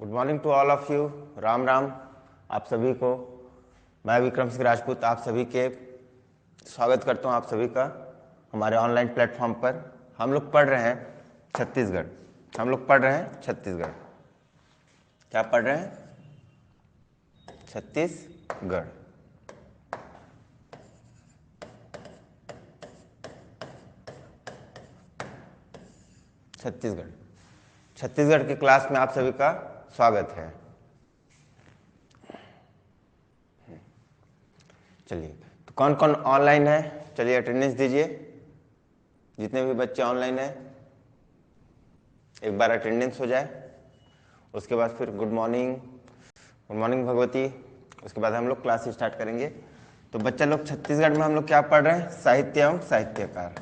Good morning to all of you. Ram Ram आप सभी को। मैं विक्रम सिंह राजपूत आप सभी के स्वागत करता हूं आप सभी का हमारे ऑनलाइन प्लेटफॉर्म पर। हम लोग पढ़ रहे हैं छत्तीसगढ़। क्या पढ़ रहे हैं? छत्तीसगढ़। छत्तीसगढ़ की क्लास में आप सभी का स्वागत है। चलिए, तो कौन कौन ऑनलाइन है? चलिए अटेंडेंस दीजिए। जितने भी बच्चे ऑनलाइन हैं एक बार अटेंडेंस हो जाए, उसके बाद फिर गुड मॉर्निंग भगवती। उसके बाद हम लोग क्लास स्टार्ट करेंगे। तो बच्चा लोग, छत्तीसगढ़ में हम लोग क्या पढ़ रहे हैं? साहित्य एवं साहित्यकार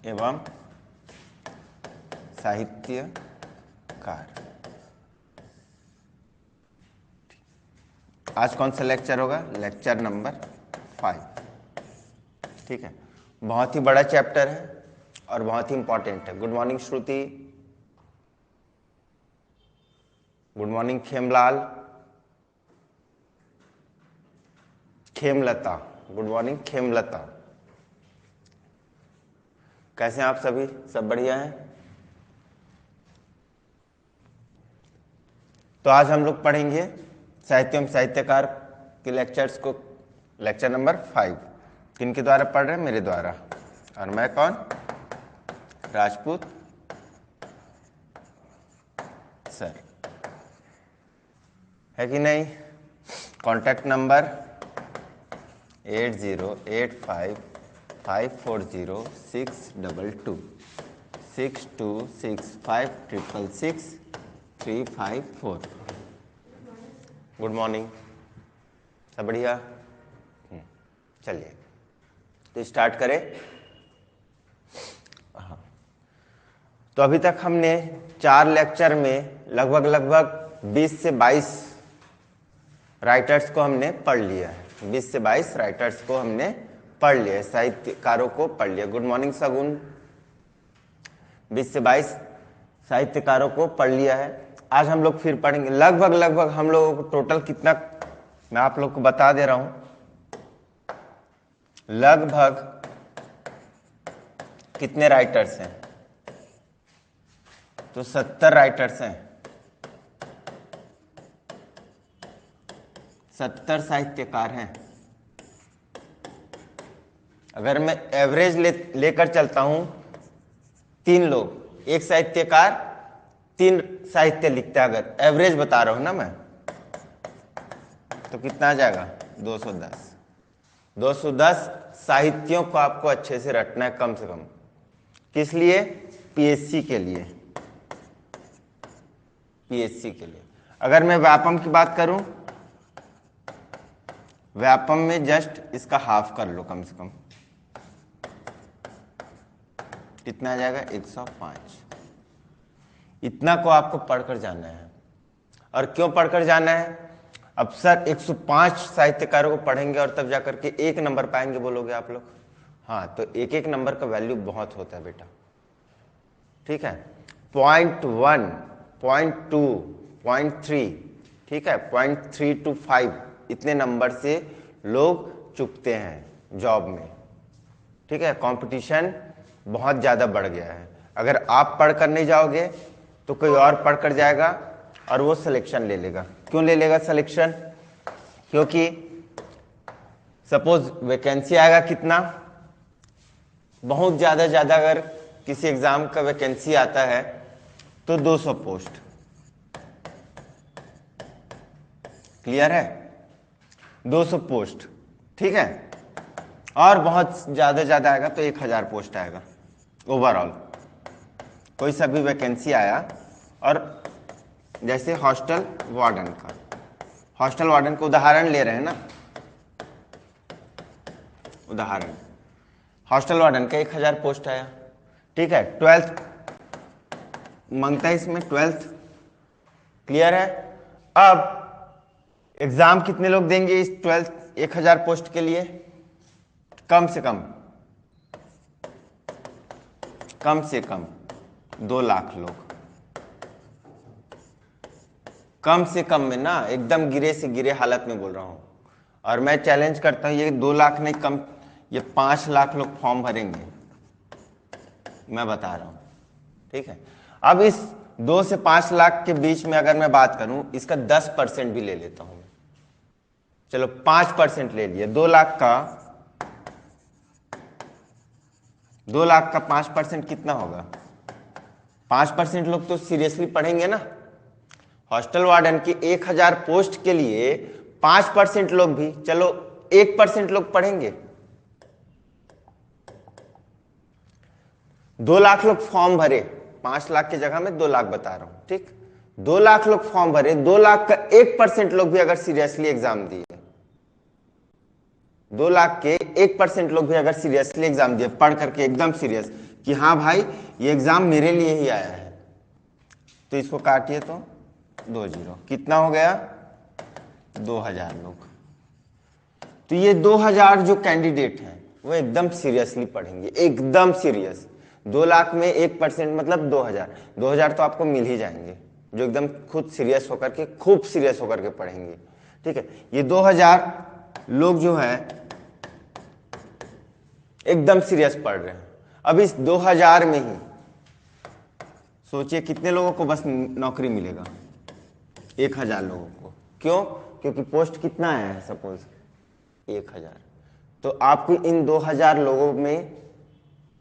एवं साहित्यकार। आज कौन सा लेक्चर होगा? Lecture number 5। ठीक है, बहुत ही बड़ा चैप्टर है और बहुत ही इंपॉर्टेंट है। Good morning Shruti, good morning Khemlata, good morning Khemlata. कैसे हैं आप सभी? सब बढ़िया हैं? तो आज हम लोग पढ़ेंगे साहित्य एवं साहित्यकार के लेक्चर्स को। लेक्चर नंबर 5 किनके द्वारा पढ़ रहे हैं? मेरे द्वारा। और मैं कौन? राजपूत सर, है कि नहीं? Contact number 8085540622 6265666354। गुड मॉर्निंग, सब बढ़िया? चलिए तो स्टार्ट करें। हाँ, तो अभी तक हमने 4 लेक्चर में लगभग 20 से 22 राइटर्स को हमने पढ़ लिया है। 20 से 22 राइटर्स को हमने पढ़ लिया है, साहित्यकारों को पढ़ लिया। गुड मॉर्निंग सगुन। 20 से 22 साहित्यकारों को पढ़ लिया है। आज हम लोग फिर पढ़ेंगे। लगभग हम लोगों को टोटल कितना, मैं आप लोग को बता दे रहा हूं, लगभग कितने राइटर्स हैं? तो 70 राइटर्स हैं। 70 साहित्यकार हैं। अगर मैं एवरेज लेकर चलता हूं, 3 लोग, एक साहित्यकार 3 साहित्य लिखता है, अगर एवरेज बता रहा हूं ना मैं, तो कितना आ जाएगा? 210। 210 साहित्यों को आपको अच्छे से रटना है कम से कम। किस लिए? पीएससी के लिए। पीएससी के लिए। अगर मैं व्यापम की बात करूं, व्यापम में जस्ट इसका हाफ कर लो कम से कम, कितना आ जाएगा? 105। इतना को आपको पढ़कर जाना है। और क्यों पढ़कर जाना है? अब सर 105 साहित्यकारों को पढ़ेंगे और तब जाकर के 1 नंबर पाएंगे बोलोगे आप लोग। हाँ, तो एक नंबर का वैल्यू बहुत होता है बेटा। ठीक है, 0.1, 0.2, 0.3, ठीक है, 0.3 to 5 इतने नंबर से लोग चुकते हैं जॉब में। ठीक है, कंपटीशन बहुत ज़्यादा बढ़ गया है। अगर आप पढ़कर नहीं जाओगे तो कोई और पढ़कर जाएगा और वो सिलेक्शन ले लेगा। क्यों ले लेगा सिलेक्शन? क्योंकि सपोज वैकेंसी आएगा कितना, बहुत ज़्यादा अगर किसी एग्जाम का वैकेंसी आता है तो 200 पोस्ट। क्लियर है? 200 पोस्ट, ठीक है। और बहुत ज़्यादा आएगा तो 1000 पोस्ट आएगा ओवरऑल। कोई सा भी वैकेंसी आया, और जैसे हॉस्टल वार्डन का उदाहरण ले रहे हैं ना, उदाहरण हॉस्टल वार्डन का 1000 पोस्ट आया। ठीक है, 12th मांगता है इसमें, 12th। क्लियर है? अब एग्जाम कितने लोग देंगे इस 12th 1000 पोस्ट के लिए? कम से कम 2 लाख लोग, कम से कम में ना, एकदम गिरे से गिरे हालत में बोल रहा हूं। और मैं चैलेंज करता हूं ये 2 लाख नहीं, कम, ये 5 लाख लोग फॉर्म भरेंगे, मैं बता रहा हूं। ठीक है, अब इस 2 से 5 लाख के बीच में अगर मैं बात करूं, इसका 10% भी ले लेता हूं, चलो 5% ले लिया, 2 लाख का 5% कितना होगा? 5% लोग तो सीरियसली पढ़ेंगे ना। हॉस्टल वार्डन की 1000 पोस्ट के लिए 5% लोग भी, चलो 1% लोग पढ़ेंगे। 2 लाख लोग फॉर्म भरे, 5 लाख की जगह में 2 लाख बता रहा हूं, ठीक। 2 लाख लोग फॉर्म भरे, 2 लाख का 1% लोग भी अगर सीरियसली एग्जाम दिए, 2 लाख के 1% लोग भी अगर सीरियसली एग्जाम दिए, पढ़ करके एकदम सीरियस कि हाँ भाई ये एग्जाम मेरे लिए ही आया है, तो इसको काटिए तो 2 जीरो, कितना हो गया? 2000 लोग। तो ये 2000 जो कैंडिडेट हैं वो एकदम सीरियसली पढ़ेंगे, एकदम सीरियस। 2 लाख में 1% मतलब 2000, 2000 तो आपको मिल ही जाएंगे जो एकदम खुद सीरियस होकर के, खूब सीरियस होकर के पढ़ेंगे। ठीक है, ये 2000 लोग जो है एकदम सीरियस पढ़ रहे हैं। अब इस 2000 में ही सोचिए कितने लोगों को बस नौकरी मिलेगा? 1000 लोगों को। क्यों? क्योंकि पोस्ट कितना है, सपोज 1000, तो आपको इन 2000 लोगों में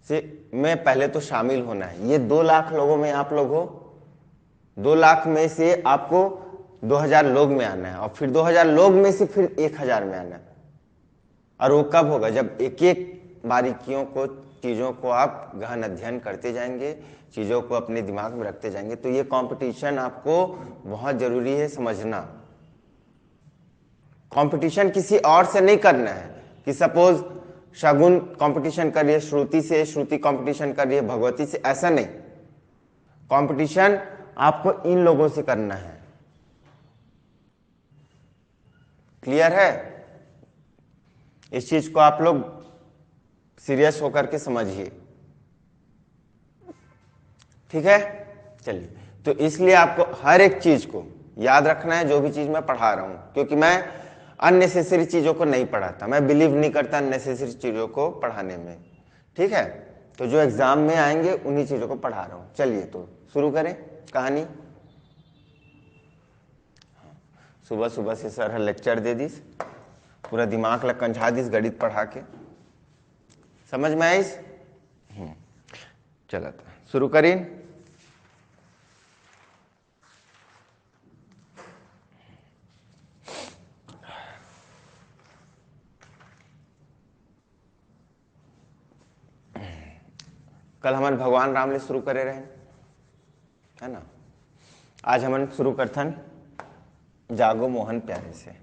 से पहले तो शामिल होना है। ये 2 लाख लोगों में आप लोग हो, 2 लाख में से आपको 2000 लोग में आना है, और फिर 2000 लोग में से फिर 1000 में आना है। और वो कब होगा? जब एक एक बारीकियों को, चीज़ों को आप गहन अध्ययन करते जाएंगे, चीज़ों को अपने दिमाग में रखते जाएंगे। तो ये कंपटीशन आपको बहुत ज़रूरी है समझना। कंपटीशन किसी और से नहीं करना है कि सपोज शगुन कंपटीशन कर रही है श्रुति से, श्रुति कंपटीशन कर रही है भगवती से, ऐसा नहीं। कंपटीशन आपको इन लोगों से करना है। क्लियर है? इस चीज को आप लोग सीरियस होकर के समझिए, ठीक है। चलिए, तो इसलिए आपको हर एक चीज को याद रखना है जो भी चीज मैं पढ़ा रहा हूं, क्योंकि मैं अननेसेसरी चीजों को नहीं पढ़ाता, मैं बिलीव नहीं करता अननेसेसरी चीजों को पढ़ाने में, ठीक है। तो जो एग्जाम में आएंगे उन्हीं चीजों को पढ़ा रहा हूं। चलिए तो शुरू करें कहानी। सुबह सुबह से सर लेक्चर दे दी, पूरा दिमाग लकंझा दिस गणित पढ़ा के, समझ में आइस? चला था शुरू करीन। कल हमन भगवान राम ले शुरू करे रहे, है ना। आज हमन शुरू करथन जागो मोहन प्यारे से।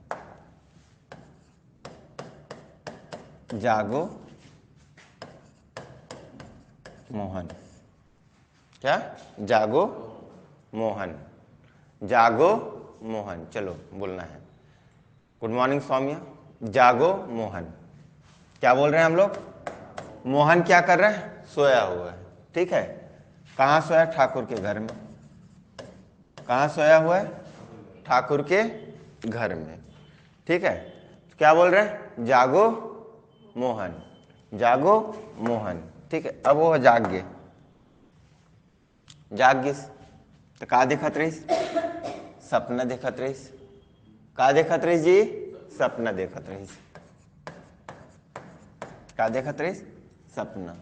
जागो मोहन, क्या? जागो मोहन, जागो मोहन, चलो बोलना है। Good morning Saumya. जागो मोहन, क्या बोल रहे हैं हम लोग? मोहन क्या कर रहा है? सोया हुआ है, ठीक है। कहाँ सोया? ठाकुर के घर में। कहाँ सोया हुआ है? ठाकुर के घर में, ठीक है। क्या बोल रहे हैं? जागो मोहन, जागो मोहन, ठीक है। अब वो जाग गए, जाग गिस तो का देखत रहीस? सपना देखत रहीस। का देखत रहीस जी? सपना देखत रहीस। का देखत रहीस? सपना,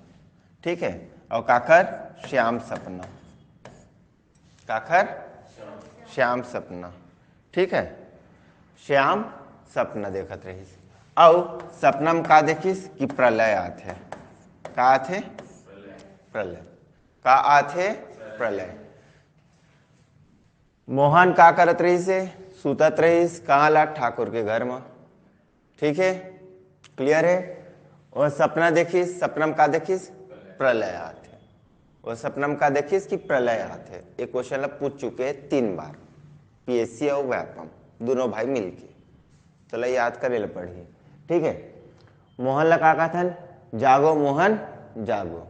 ठीक है। और काकर? श्याम सपना, काकर? श्याम सपना, ठीक है। श्याम सपना देखत रहीस। और सपना में का देखिस कि प्रलय आथे। का आथे? प्रलय। का आथे? प्रलय। मोहन का करत रहीस? सुतत रहीस। कहाँ ला? ठाकुर के घर में, ठीक है। क्लियर है? और सपना देखिस, सपना में का देखिस? प्रलय आथे। और सपना में का देखिस कि प्रलय आथे। एक क्वेश्चन पूछ चुके हैं 3 बार, पीएससी और व्यापम दोनों भाई मिलके, चलो याद करे ले पढ़िए, ठीक है। मोहन लगा का था जागो मोहन जागो,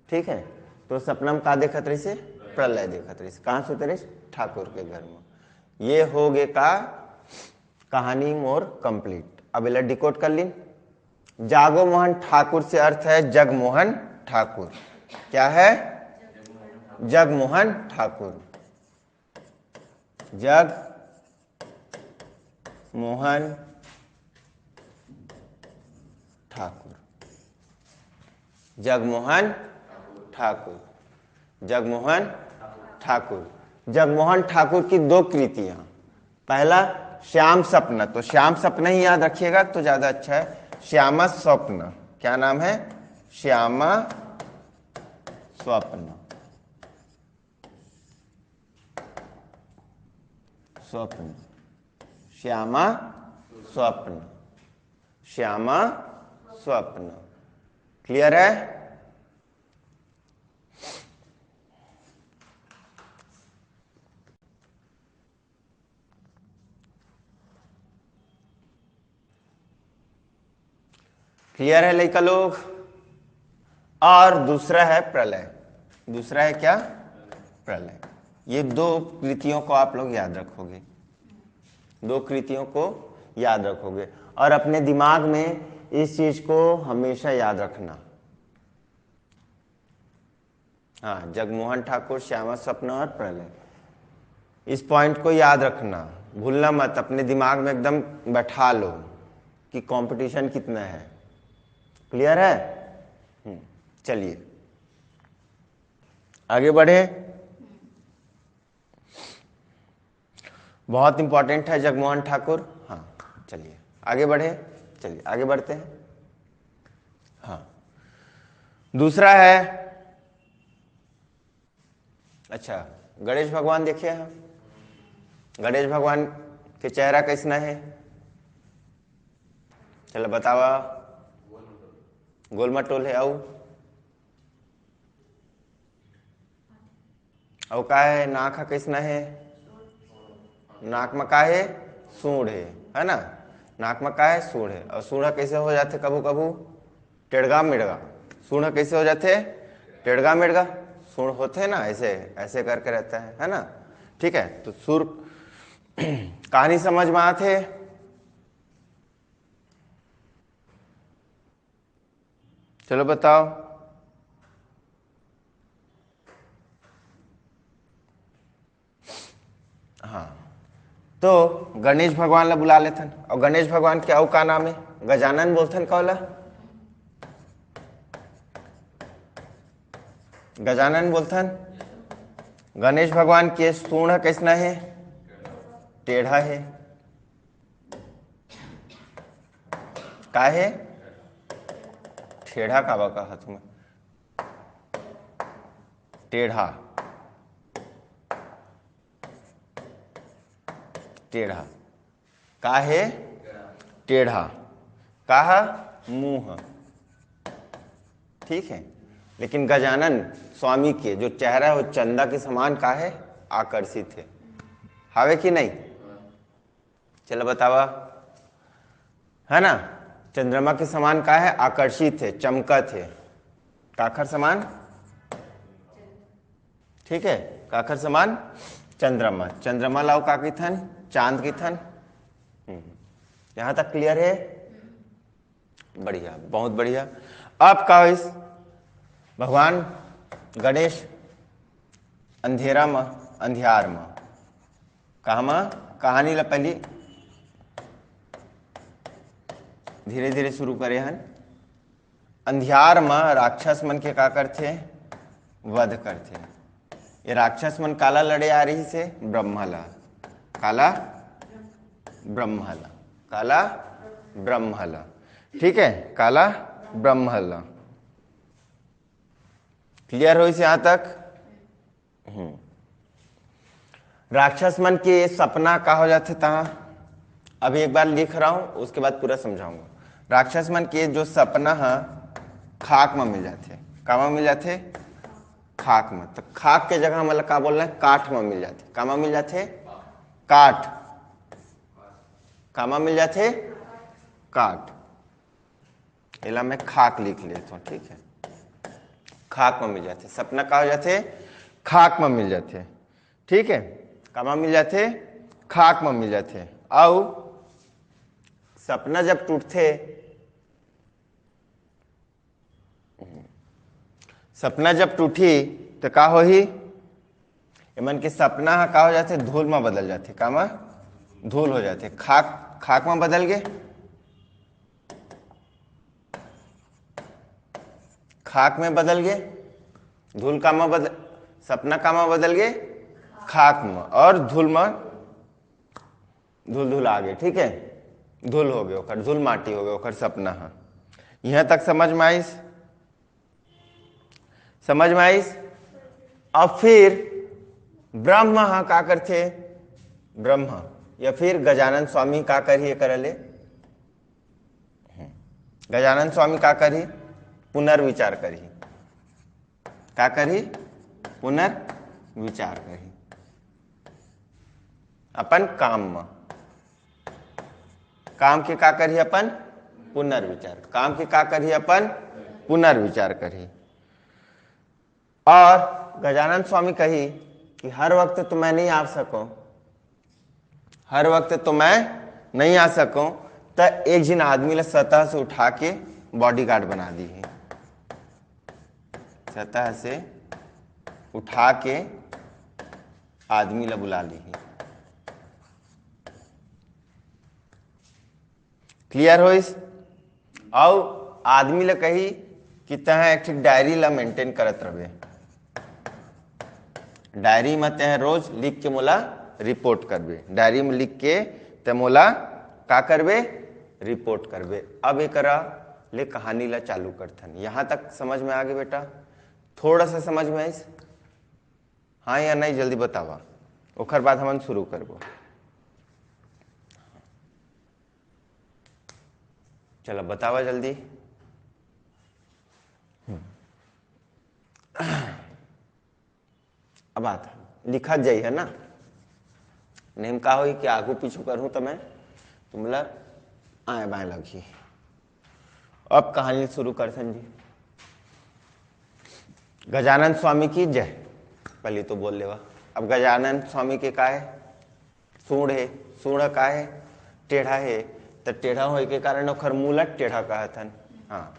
ठीक है। तो सपना में का देखत रही से? प्रलय देखत रही से। कहाँ सुते रही? ठाकुर के घर में। ये हो गए का कहानी मोर कंप्लीट। अब इला डिकोड कर ली। जागो मोहन ठाकुर से अर्थ है जगमोहन ठाकुर। क्या है? जगमोहन ठाकुर। जग मोहन ठाकुर। जगमोहन ठाकुर। जगमोहन ठाकुर। जगमोहन ठाकुर की दो कृतियां। पहला श्याम सपना, तो श्याम सपना ही याद रखिएगा तो ज्यादा अच्छा है। श्यामा स्वप्न। क्या नाम है? श्यामा स्वप्न। स्वप्न। श्यामा स्वप्न। श्यामा स्वप्न। क्लियर है? क्लियर है लड़का लोग? और दूसरा है प्रलय। दूसरा है क्या? प्रलय। ये दो कृतियों को आप लोग याद रखोगे। दो कृतियों को याद रखोगे और अपने दिमाग में इस चीज को हमेशा याद रखना। हाँ, जगमोहन ठाकुर, श्यामा सपना और प्रलय, इस पॉइंट को याद रखना, भूलना मत। अपने दिमाग में एकदम बैठा लो कि कंपटीशन कितना है। क्लियर है? चलिए आगे बढ़े। बहुत इंपॉर्टेंट है जगमोहन ठाकुर। हाँ चलिए आगे बढ़े। चलिए आगे बढ़ते हैं। हाँ, दूसरा है, अच्छा, गणेश भगवान देखिए। हम गणेश भगवान के चेहरा कैसना है? चलो बतावा। गोलमटोल है। और का है? नाक कैसना है? नाक में का है? सूंड है ना? नाक में का है? सूंड है। और सूंड कैसे हो जाते? कबू कबू टेढ़गा मेढ़गा। सूंड कैसे हो जाते? टेढ़गा मेढ़गा। सूंड होते ना ऐसे ऐसे करके रहता है ना? ठीक है, तो सुर कहानी समझ में आते? चलो बताओ। हाँ, तो गणेश भगवान ला बुला लेथन। और गणेश भगवान के अउ का नाम है? गजानन बोलथन। कौला गजानन बोलथन। गणेश भगवान के सूंड कैसना है? टेढ़ा है। का है? टेढ़ा काबा का हाथ में? टेढ़ा। टेढ़ा का है? टेढ़ा। का मुंह। ठीक है, लेकिन गजानन स्वामी के जो चेहरा है वो चंदा के समान का है? आकर्षित है। हावे कि नहीं? चलो बतावा। है ना? चंद्रमा के समान का है? आकर्षित है, चमकत है। काखर समान? ठीक है, काखर समान चंद्रमा। चंद्रमा लाओ का की थन? चांद की थन। यहां तक क्लियर है? बढ़िया, बहुत बढ़िया। अब का इस भगवान गणेश अंधेरा में, अंधियार में, कहा में कहानी ला पहली धीरे धीरे शुरू करे हन। अंधियार में राक्षस मन के का करथे? वध करथे। ये राक्षस मन काला लड़े आ रही से? ब्रह्मा ला। काला ब्रह्मा ला। काला ब्रह्मा ला। ठीक है, काला ब्रह्मा ला। क्लियर हो इसे यहां तक? राक्षस मन के सपना का हो जाते ता? अभी एक बार लिख रहा हूं, उसके बाद पूरा समझाऊंगा। राक्षस मन के जो सपना है खाक में मिल जाते। का में मिल जाते? खाक में। तो खाक के जगह मतलब का बोल रहे हैं? काठ में मिल जाते। का में मिल जाते? काठ। का में मिल जाते? काठ। इला मैं खाक लिख लेता हूं। ठीक है, खाक में मिल जाते, सपना का हो जाते खाक में मिल जाते, ठीक है, कामा मिल जाते खाक में मिल जाते। और सपना जब टूटते, सपना जब टूटी तो का हो ही मन के सपना का हो जाते धूल में बदल जाते, का में धूल हो जाते, खाक खाक में बदल गए, खाक में बदल गए, धूल का में बदल, सपना का में बदल गए खाक में, और धूल में धूल धूल आ गए, ठीक है, धूल हो गए ओकर, धूल माटी हो गए ओकर सपना। हाँ यहाँ तक समझ में आईस, समझ में आईस। अब फिर ब्रह्म हाँ का करते, ब्रह्म या फिर गजानन स्वामी का करिए करले, गजानन स्वामी का करी पुनर्विचार करी, का करी पुनर्विचार करी अपन काम में, काम के का करी अपन पुनर्विचार, काम के का करी अपन पुनर्विचार करी। और गजानन स्वामी कही कि हर वक्त तो मैं नहीं आ सकूं, हर वक्त तो मैं नहीं आ सकूं, तो एक जिन आदमी ने सतह से उठा के बॉडीगार्ड बना दी है, सतह से उठा के आदमी ला बुला ली है। क्लियर हो इस। और आदमी ला कही कि तह एक डायरी ला मेंटेन करत रहे, डायरी में तह रोज लिख के मोला रिपोर्ट करबे, डायरी में लिख के ते मोला का करबे रिपोर्ट करबे। अब एक ले कहानी ला चालू करथन। यहां तक समझ में आ गए बेटा, थोड़ा सा समझ में आइस, हाँ या नहीं जल्दी बतावा, ओकर बाद हम शुरू करबो। चलो बतावा जल्दी। अब बात लिखा जाई है ना, नेम का हो कि आगू पीछू करूं तो मैं तुमला आए बाएं लगी। अब कहानी शुरू करथन जी। गजानन स्वामी की जय, पहले तो बोल लेवा। अब गजानन स्वामी के का है, सूढ़ है, सूढ़ का है टेढ़ा है, तो टेढ़ा होए के कारण ओखर मुंह टेढ़ा कहथन। हाँ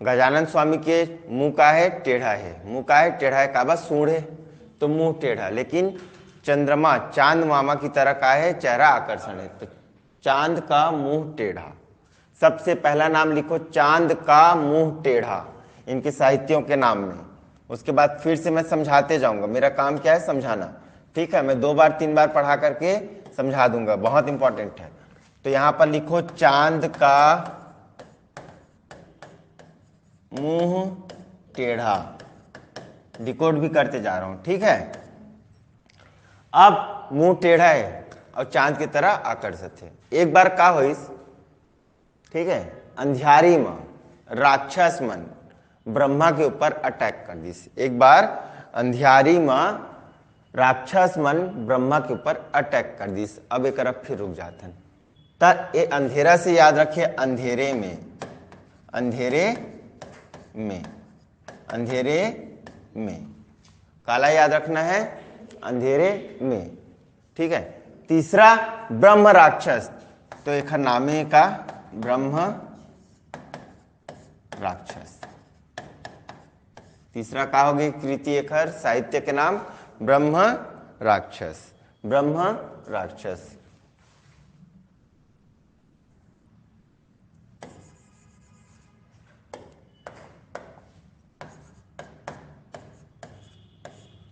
गजानन स्वामी के मुंह का है टेढ़ा है, मुंह का है टेढ़ा है, का बस सूढ़ है तो मुंह टेढ़ा, लेकिन चंद्रमा चांद मामा की तरह का है, चेहरा आकर्षण है, तो चांद का मुंह टेढ़ा। सबसे पहला नाम लिखो चांद का मुंह टेढ़ा इनके साहित्यों के नाम में। उसके बाद फिर से मैं समझाते जाऊंगा, मेरा काम क्या है समझाना, ठीक है। मैं 2 बार 3 बार पढ़ा करके समझा दूंगा, बहुत इंपॉर्टेंट है। तो यहां पर लिखो चांद का मुंह टेढ़ा, डिकोड भी करते जा रहा हूं, ठीक है। अब मुंह टेढ़ा है और चांद की तरह आकर्षित है। एक बार का होइस, ठीक है, अंधियारी में राक्षस मन ब्रह्मा के ऊपर अटैक कर दिस। एक बार अंधियारी में राक्षस मन ब्रह्मा के ऊपर अटैक कर दिस। अब एक फिर रुक जातन, तब ये अंधेरा से याद रखिए, अंधेरे में, अंधेरे में, अंधेरे में, काला याद रखना है, अंधेरे में, ठीक है। तीसरा ब्रह्म राक्षस, तो एक नामे का ब्रह्म राक्षस। तीसरा का हो गई कृति एक साहित्य के नाम ब्रह्म राक्षस, ब्रह्म राक्षस।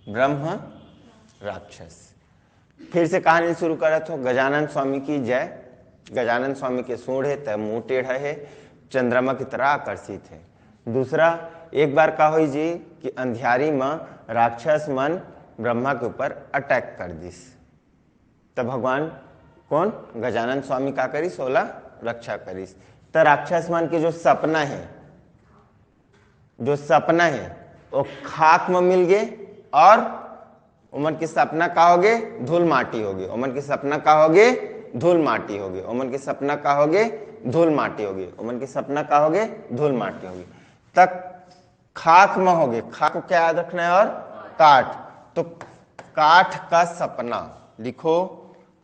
ब्रह्म राक्षस। फिर से कहानी शुरू करा तो गजानन स्वामी की जय। गजानन स्वामी के सूढ़ है तय मुंह टेढ़ा है, चंद्रमा की तरह आकर्षित है। दूसरा एक बार का हुई जी कि अंधियारी में राक्षस मन ब्रह्मा के ऊपर अटैक कर दिस, तब भगवान कौन गजानन स्वामी का करी 16 रक्षा करिस। तो राक्षस मन के जो सपना है, जो सपना है वो खाक में मिल गए और उमन के सपना का हो गए धूल माटी हो गए, उमन के सपना का हो गए धूल माटी हो गए, उमन के सपना का हो गए धूल माटी हो गए, उमन के सपना का हो गए धूल माटी हो गए। तक खाक में हो गए, खाक को क्या याद रखना है, और काठ, तो काठ का सपना लिखो,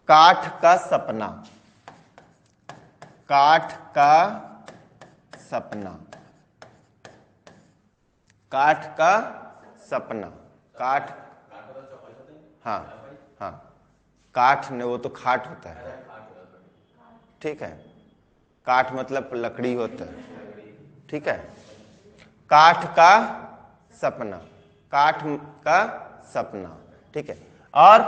काठ का सपना, काठ का सपना, काठ का सपना, काठ, हाँ हाँ, काठ ने वो तो खाट होता है, ठीक है, काठ मतलब लकड़ी होता है, ठीक है, काठ का सपना, काठ का सपना, ठीक है। और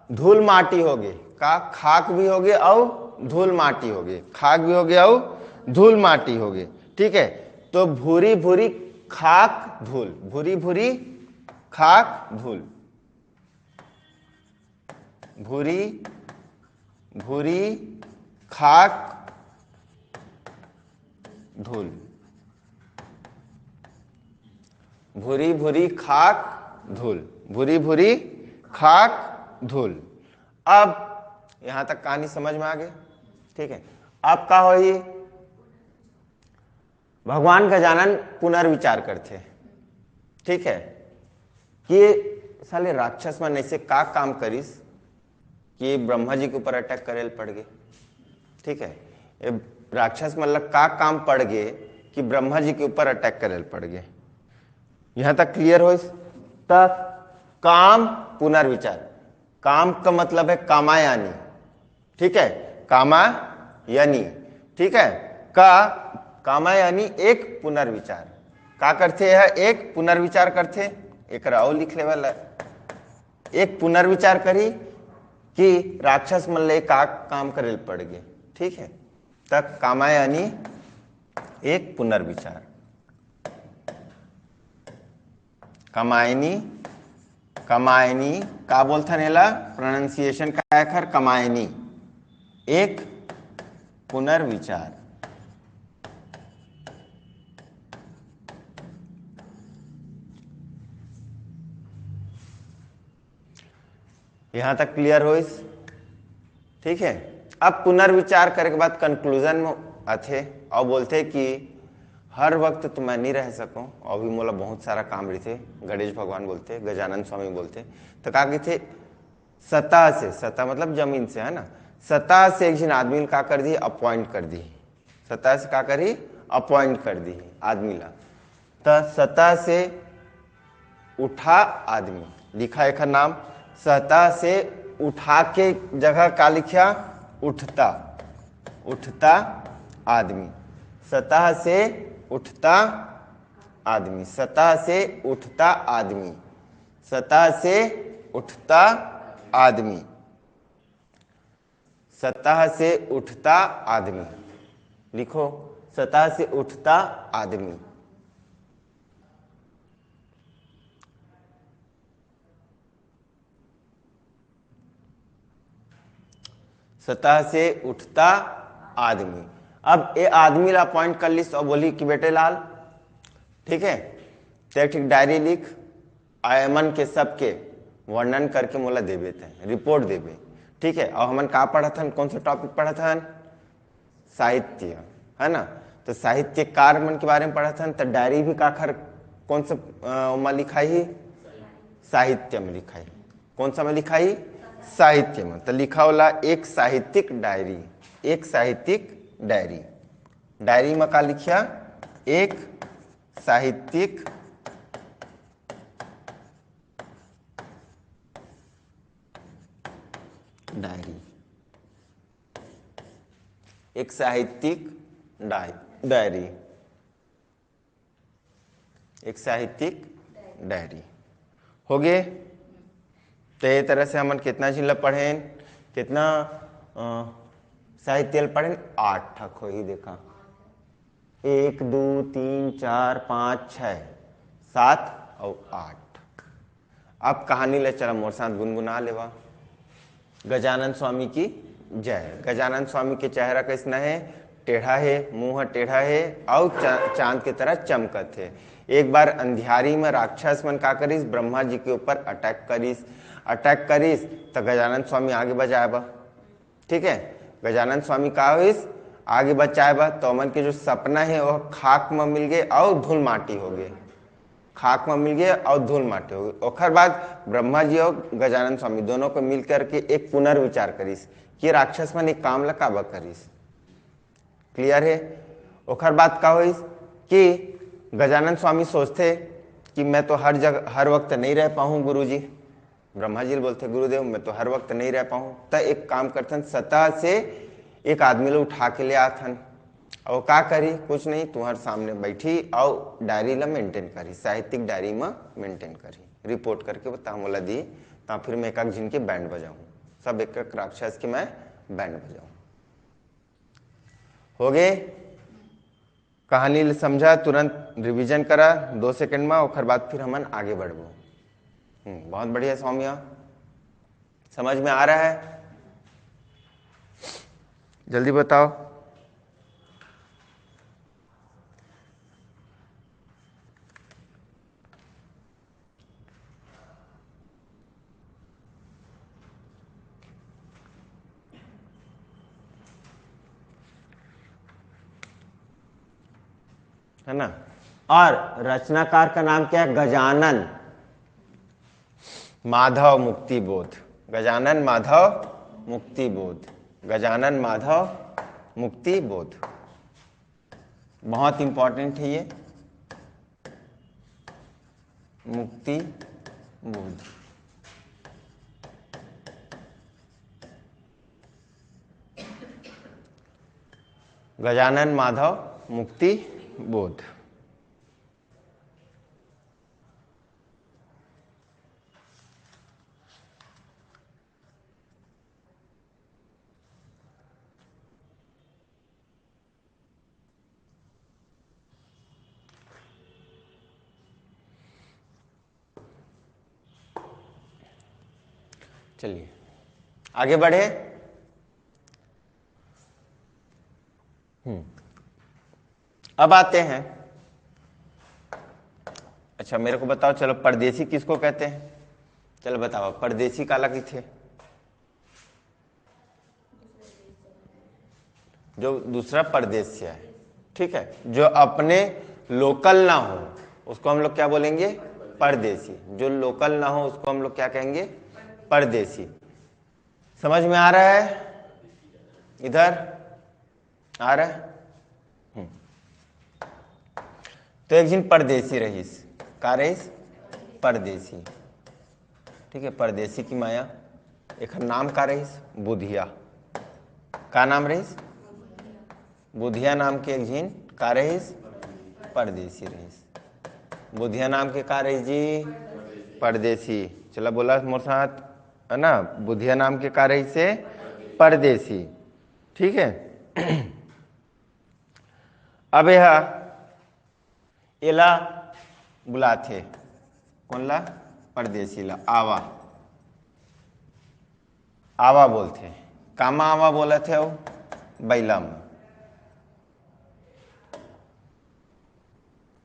धूल माटी हो गई, का खाक भी हो गए और धूल माटी हो गई, खाक भी हो गया और धूल माटी हो गई, ठीक है। तो भूरी भूरी खाक धूल, भूरी भूरी खाक धूल, भूरी भूरी खाक धूल, भूरी भूरी खाक धूल, भूरी भूरी खाक धूल। अब यहां तक कहानी समझ में आ गई, ठीक है। अब का हो ही भगवान गजानन पुनर्विचार करते, ठीक है, कि साले राक्षस मन ऐसे का काम करिस कि ब्रह्मा जी के ऊपर अटैक करे पड़ गए, ठीक है, ये राक्षस मतलब का काम पड़ गए कि ब्रह्मा जी के ऊपर अटैक करे पड़ गए। यहां तक क्लियर हो? तक काम पुनर्विचार, काम का मतलब है कामायानी, ठीक है, कामायानी, ठीक है, का कामायानी एक पुनर्विचार का करते है, एक पुनर्विचार करते, एक राव लिख ले वाला, एक पुनर्विचार करी कि राक्षस मल्ले का काम करे पड़ गए, ठीक है, तक कामायानी एक पुनर्विचार, कमायनी, कमायनी का बोलता नेला प्रोनाउंसिएशन का है खर, कमायनी एक पुनर्विचार, यहां तक क्लियर हो इस, ठीक है। अब पुनर्विचार करने के बाद कंक्लूजन में आते और बोलते कि हर वक्त तो मैं नहीं रह सकूं, और भी मोला बहुत सारा काम रही थे, गणेश भगवान बोलते, गजानन स्वामी बोलते, तो का थे सतह से, सतह मतलब जमीन से, है ना, सतह से एक जन आदमी का कर दी, अपॉइंट कर दी, सतह से का करी, अपॉइंट कर दी आदमी ला, तो सतह से उठा आदमी लिखा एक नाम, सतह से उठा के जगह का लिखा, उठता, उठता आदमी, सतह से उठता आदमी, सतह से उठता आदमी, सतह से उठता आदमी, सतह से उठता आदमी लिखो, सतह से उठता आदमी, सतह से उठता आदमी। अब ये आदमी ला पॉइंट कर लिस और बोली कि बेटे लाल, ठीक है, तो ठीक डायरी लिख, आयमन के सबके वर्णन करके मोला देवे थे, रिपोर्ट देवे, ठीक है। और हमन का पढ़ा था, कौन सा टॉपिक पढ़ा था, साहित्य, है ना, तो साहित्यकार मन के बारे में पढ़ा था, तो डायरी भी का खर कौन सा में लिखा ही, साहित्य में लिखा ही, कौन सा में लिखा ही, साहित्य में, तो लिखा होला एक साहित्यिक डायरी, एक साहित्यिक डायरी, डायरी में का लिखिया, एक साहित्यिक डायरी, एक साहित्यिक डायरी, एक साहित्यिक डायरी हो गए। तो ये तरह से हमन कितना जिला पढ़े, कितना साहित्य पढ़े, 8 ठक हो ही, देखा 1 2 3 4 5 6 7 और 8। अब कहानी ले चला मोर साथ गुनगुना लेवा। गजानन स्वामी की जय। गजानन स्वामी के चेहरा कैसना है, टेढ़ा है, मुंह टेढ़ा है और चांद की तरह चमकत है। एक बार अंधियारी में राक्षस मन का करिस, ब्रह्मा जी के ऊपर अटैक करिस, तो गजानन स्वामी आगे बचाएबा, ठीक है, गजानन स्वामी का होइस आगे बचाएबा, तो मन के जो सपना है वह खाक में मिल गए और धूल माटी हो गए, खाक में मिल गए और धूल माटी हो गई। ओकर बाद ब्रह्मा जी और गजानन स्वामी दोनों को मिल करके एक पुनर्विचार करिस कि राक्षस मन एक काम ला काबा करिस। क्लियर है। ओकर बाद का होइस कि गजानन स्वामी सोचते कि मैं तो हर जगह हर वक्त नहीं रह पाऊँ गुरुजी। ब्रह्मा जी बोलते गुरुदेव मैं तो हर वक्त नहीं रह पाऊँ, तो एक काम करथन सतह से एक आदमी लोग उठा के ले आथन और का करी कुछ नहीं तुम्हारे सामने बैठी और डायरी ला मेंटेन करी, साहित्यिक डायरी में मेंटेन करी, रिपोर्ट करके बता मोला दी ता फिर मैं एक जिन के बैंड बजाऊँ, सब एक एक राक्षस के मैं बैंड बजाऊँ। हो गए कहानी समझा, तुरंत रिवीजन करा 2 सेकंड में, और बाद फिर हमन आगे बढ़बो। बहुत बढ़िया सौम्या, समझ में आ रहा है? जल्दी बताओ। है ना। और रचनाकार का नाम क्या है? गजानन माधव मुक्ति बोध। गजानन माधव मुक्ति बोध। गजानन माधव मुक्ति बोध बहुत इंपॉर्टेंट है ये, मुक्ति बोध। गजानन माधव मुक्ति बोध। चलिए आगे बढ़े। अब आते हैं, अच्छा मेरे को बताओ, चलो परदेसी किसको कहते हैं? चलो बताओ परदेसी काला की थे? जो दूसरा परदेश से है, ठीक है, जो अपने लोकल ना हो उसको हम लोग क्या बोलेंगे? परदेसी। जो लोकल ना हो उसको हम लोग क्या कहेंगे? परदेसी। समझ में आ रहा है? इधर आ रहा है? तो एक दिन परदेसी रहीस, का रहीस? परदेसी, ठीक है। परदेसी की माया एक नाम का रहीस? बुधिया। का नाम रहीस? बुधिया नाम के एक झीन का रहीस? परदेसी रहीस। बुधिया नाम के का रहीस जी? परदेसी। चला बोला मोर साथ, है ना। बुधिया नाम के का रहीस से? परदेसी, ठीक है। अब यह एला बुलाथे, कौन ला? परदेसी ला। आवा, आवा बोलते। कामा आवा बोला थे? वो बैला में।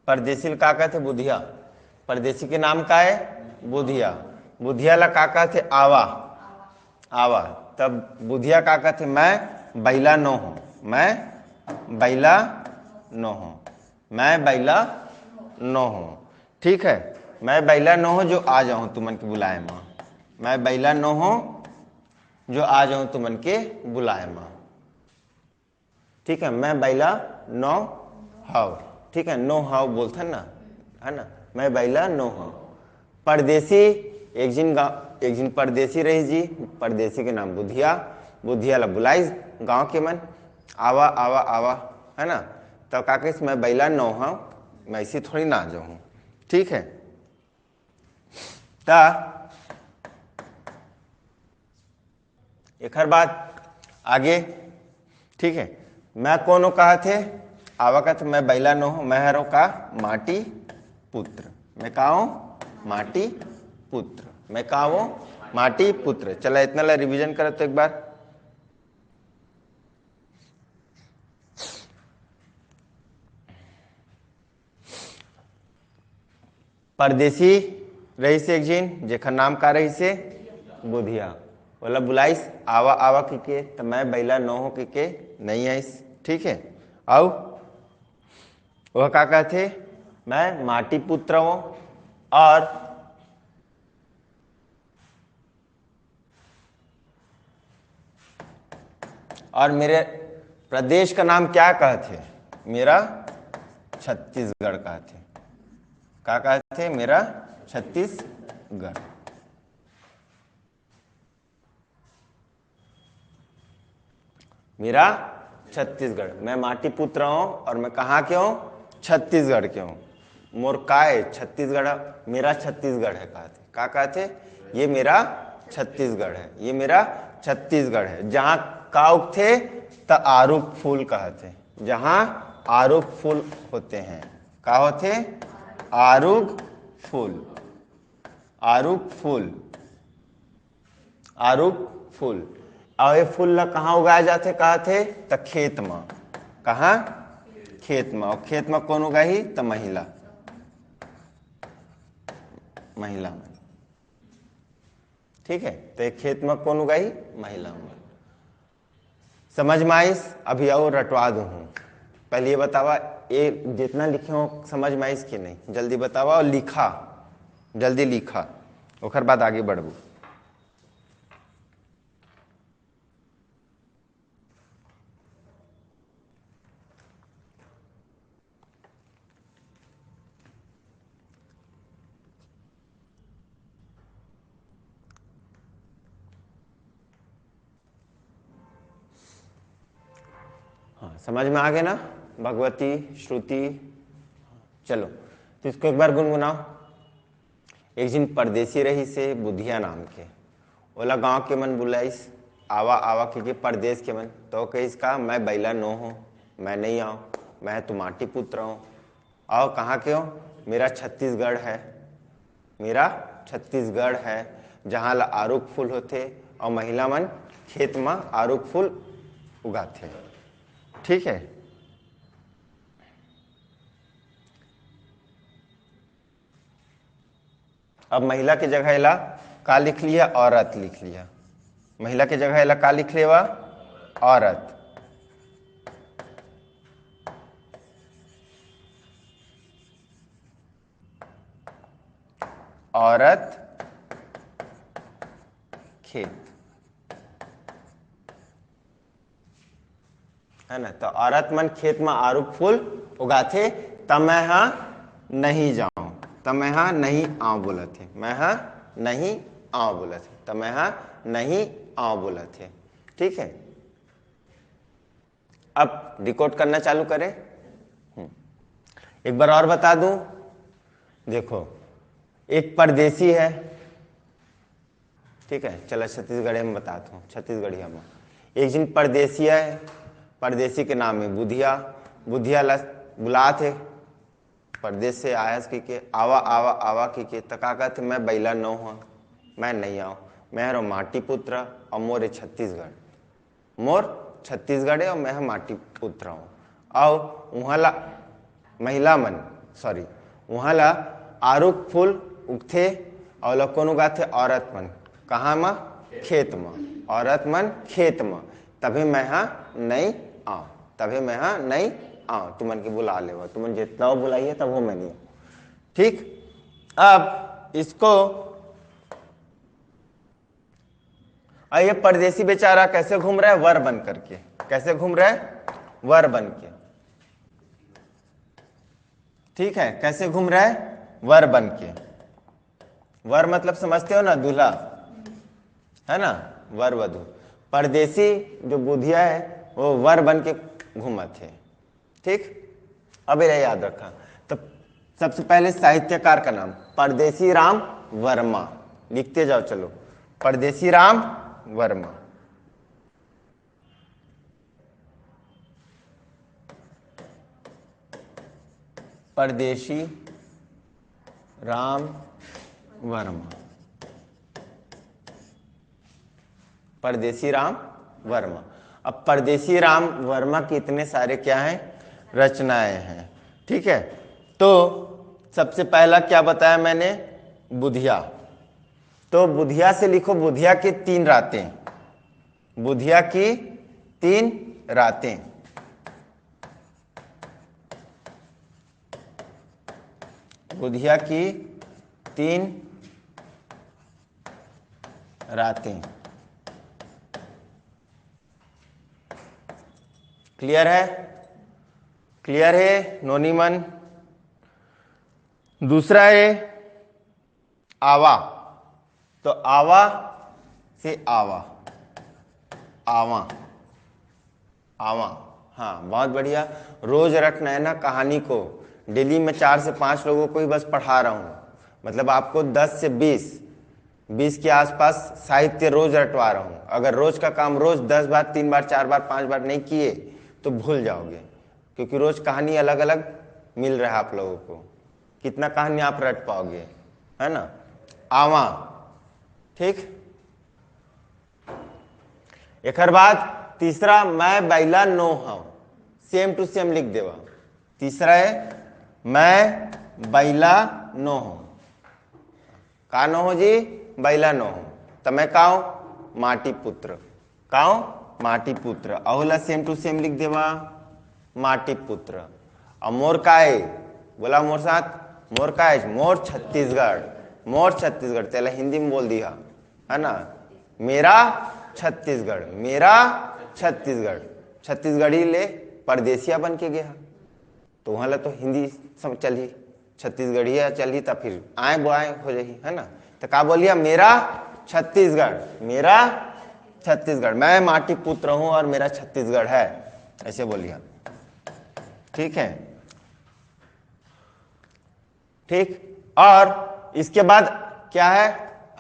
परदेसी का कहते? बुधिया। परदेसी के नाम का है? बुधिया। बुधिया ला का कहते? आवा। आवा। तब बुधिया का कहते? मैं बैला नो हूं, मैं बैला नो हूं, मैं बैला नो हूं, ठीक है। मैं बैला नो हूं जो आ जाऊं तुमन के बुलाए मां। मैं बैला नो हूं जो आ जाऊं तुमन के बुलाए मां, ठीक है। मैं बैला नो हाउ, ठीक है। नो हाउ बोलते ना, है ना। मैं बैला नो हाउ। परदेसी एक जिन परदेसी रही जी, परदेसी के नाम बुधिया। बुधिया ला बुलाई गांव के मन, आवा आवा आवा, है ना। तो का कहिस? मैं बैला नो हाउ, मैं ऐसी थोड़ी ना आ जाऊं, ठीक है। ता एक हर बात आगे, ठीक है। मैं कौन कहा थे? आवा का तो मैं बैला नो हूं, मैं हरो का? माटी पुत्र। मैं का हूं? माटी पुत्र। मैं का हूं? माटी पुत्र। चला इतना ला रिवीजन करो तो एक बार। परदेसी रही से एक जिन जेखर नाम का रही से? बुधिया। बोला बुलाइस आवा आवा के तो मैं बैला नो हो के नहीं आइस, ठीक है। आओ वह का कहते? मैं माटी पुत्र हूँ, और मेरे प्रदेश का नाम क्या कहते? मेरा छत्तीसगढ़ कहते। क्या कहते? मेरा छत्तीसगढ़। मेरा छत्तीसगढ़। मैं माटी पुत्र हूं और मैं कहाँ के हूं? छत्तीसगढ़ के हूं। मोर काय छत्तीसगढ़, मेरा छत्तीसगढ़ है कहते। क्या कहते? ये मेरा छत्तीसगढ़ है, ये मेरा छत्तीसगढ़ है। जहां का उगते त आरूप फूल कहते। जहां आरूप फूल होते हैं, क्या होते? आरूग फूल। आरूप फूल, आरूप फूल। और ये फूल ला कहाँ उगाए जाते कहते? त खेत में। कहाँ? खेत में। और खेत में कौन उगाही? त महिला। महिला में। ठीक है, तो खेत में कौन उगाही? महिला में। समझ में आइस? अभी और रटवा दूं हूं। पहले ये बतावा, ये जितना लिखे हो समझ में आइस कि नहीं? जल्दी बतावा और लिखा, जल्दी लिखा, ओकर बाद आगे बढ़बू। हाँ, समझ में आ गए ना? भगवती, श्रुति। चलो तो इसको एक बार गुनगुनाओ। एक जिन परदेसी रही से बुधिया नाम के, ओला गांव के मन बुलाइस, आवा आवा के परदेश के मन, तो कहिस का मैं बैला नो हूँ, मैं नहीं आऊँ, मैं तुम्हाटी पुत्र हूँ। आओ कहाँ के हो? मेरा छत्तीसगढ़ है। मेरा छत्तीसगढ़ है, जहाँ ला आरूक फूल होते और महिला मन खेत में आरूक फूल उगाते। ठीक है, अब महिला की जगह ला का लिख लिया? औरत लिख लिया। महिला की जगह ला का लिख लेवा? औरत। औरत खेत, है ना? तो औरत मन खेत में आरूक फूल उगाथे, तब मैं हाँ नहीं जाऊं, तब मैं हाँ नहीं आऊं बोला थे। मैं हाँ नहीं आऊं बोला थे, तब मैं हाँ नहीं आऊं बोला थे। ठीक है, अब डिकोड करना चालू करें। एक बार और बता दूं, देखो एक परदेसी है। ठीक है, चलो छत्तीसगढ़ी में बताता हूँ, छत्तीसगढ़ी में एक जिन परदेसी है, परदेसी के नाम है बुधिया। बुधिया ला बुला थे, परदेश से आया के आवा आवा आवा के तका कहते मैं बैला न हुआ, मैं नहीं आऊँ, मैं हरो माटी पुत्र और मोर छत्तीसगढ़। मोर छत्तीसगढ़ है और मैं माटी पुत्र हूँ। और वहाँ ला महिला मन, सॉरी, वहाँ ला आरूक फूल उगथे और ला कौन उगाथे? औरत मन। कहाँ में? खेत में। औरत मन खेत में। तभी मैं हाँ नहीं आऊँ, तभी मैं हाँ नहीं आऊँ। तुमन के बुला ले, तुमन जितना वो बुलाइए तब वो मैं नहीं आऊँ। ठीक, अब इसको ये परदेसी बेचारा कैसे घूम रहा है? वर बन करके। कैसे घूम रहा है? वर बन के। ठीक है, कैसे घूम रहा है? वर बन के। वर मतलब समझते हो ना? दूल्हा, है ना? वर वधु। परदेसी जो बुधिया है वो वर बन के घूमा थे। ठीक, अब ये याद रखा। तो सबसे पहले साहित्यकार का नाम परदेसी राम वर्मा, लिखते जाओ। चलो, परदेसी राम वर्मा। परदेसी राम वर्मा। परदेसी राम वर्मा। अब परदेसी राम वर्मा की इतने सारे क्या हैं? रचनाएं हैं। ठीक है, तो सबसे पहला क्या बताया मैंने? बुधिया। तो बुधिया से लिखो, बुधिया की 3 रातें। बुधिया की 3 रातें। बुधिया की 3 रातें। क्लियर है? क्लियर है नोनीमन? दूसरा है आवा। तो आवा से आवा, आवा, आवा। हाँ बहुत बढ़िया। रोज रटना है ना कहानी को। डेली में 4 से 5 लोगों को ही बस पढ़ा रहा हूँ, मतलब आपको 10 से 20 के आसपास साहित्य रोज रटवा रहा हूँ। अगर रोज का काम रोज 10 बार, 3 बार, 4 बार, 5 बार नहीं किए तो भूल जाओगे, क्योंकि रोज कहानी अलग अलग मिल रहा है आप लोगों को। कितना कहानी आप रट पाओगे, है ना? आवा, ठीक। एक बाद तीसरा मैं बैला नो हूं, सेम टू सेम लिख देवा। तीसरा है मैं बैला नो हूं। का नो हो जी? बैला नो हूं। तो मैं का हूं? माटी पुत्र। का हूं? माटी पुत्र। अहुला सेम टू सेम लिख देवा, माटी पुत्र। और मोर का है? बोला मोर साथ। मोर का है? मोर छत्तीसगढ़। मोर छत्तीसगढ़। चला हिंदी में बोल दिया, है ना? मेरा छत्तीसगढ़, मेरा छत्तीसगढ़। छत्तीसगढ़ी ले परदेसिया बन के गया तो वहां ला तो हिंदी समझ चली, छत्तीसगढ़िया चली तो फिर आए बुआए हो जाही, है ना? तो का बोलिया? मेरा छत्तीसगढ़, मेरा छत्तीसगढ़। मैं माटी पुत्र हूं और मेरा छत्तीसगढ़ है, ऐसे बोलिया। ठीक है, ठीक। और इसके बाद क्या है